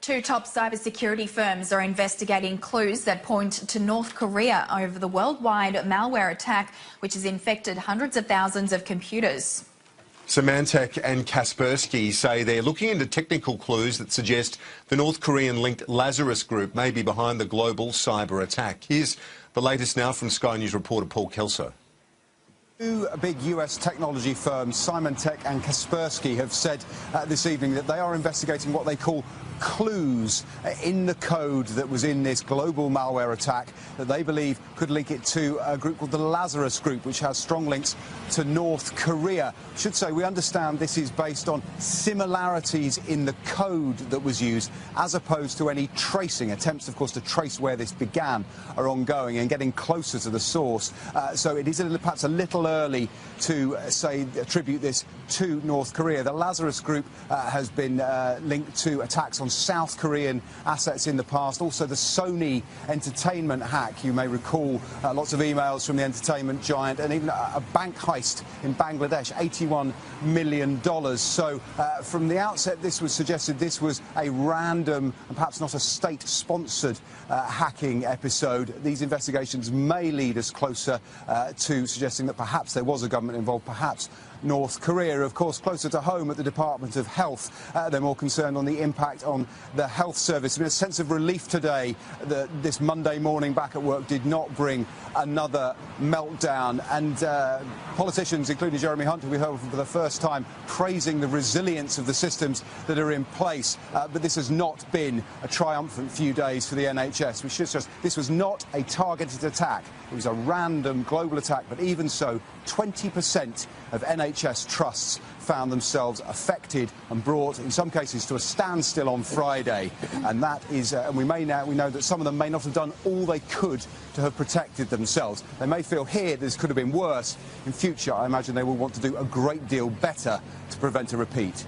Two top cybersecurity firms are investigating clues that point to North Korea over the worldwide malware attack, which has infected hundreds of thousands of computers. Symantec and Kaspersky say they're looking into technical clues that suggest the North Korean-linked Lazarus Group may be behind the global cyber attack. Here's the latest now from Sky News reporter Paul Kelso. Two big US technology firms, Symantec and Kaspersky, have said this evening that they are investigating what they call clues in the code that was in this global malware attack that they believe could link it to a group called the Lazarus Group, which has strong links to North Korea. I should say we understand this is based on similarities in the code that was used as opposed to any tracing. Attempts, of course, to trace where this began are ongoing and getting closer to the source. So it is perhaps a little early to attribute this to North Korea. The Lazarus Group has been linked to attacks on South Korean assets in the past. Also the Sony entertainment hack, you may recall lots of emails from the entertainment giant, and even a bank heist in Bangladesh, $81 million. So from the outset this was suggested this was a random and perhaps not a state-sponsored hacking episode. These investigations may lead us closer to suggesting that perhaps there was a government involved, perhaps North Korea. Of course, closer to home at the Department of Health, they're more concerned on the impact on the health service. I mean, a sense of relief today that this Monday morning back at work did not bring another meltdown. And politicians, including Jeremy Hunt, who we heard from for the first time, praising the resilience of the systems that are in place. But this has not been a triumphant few days for the NHS. We should stress this was not a targeted attack. It was a random global attack, but even so, 20% of NHS trusts found themselves affected and brought, in some cases, to a standstill on Friday. And that is, and we know that some of them may not have done all they could to have protected themselves. They may feel here this could have been worse. In future, I imagine they will want to do a great deal better to prevent a repeat.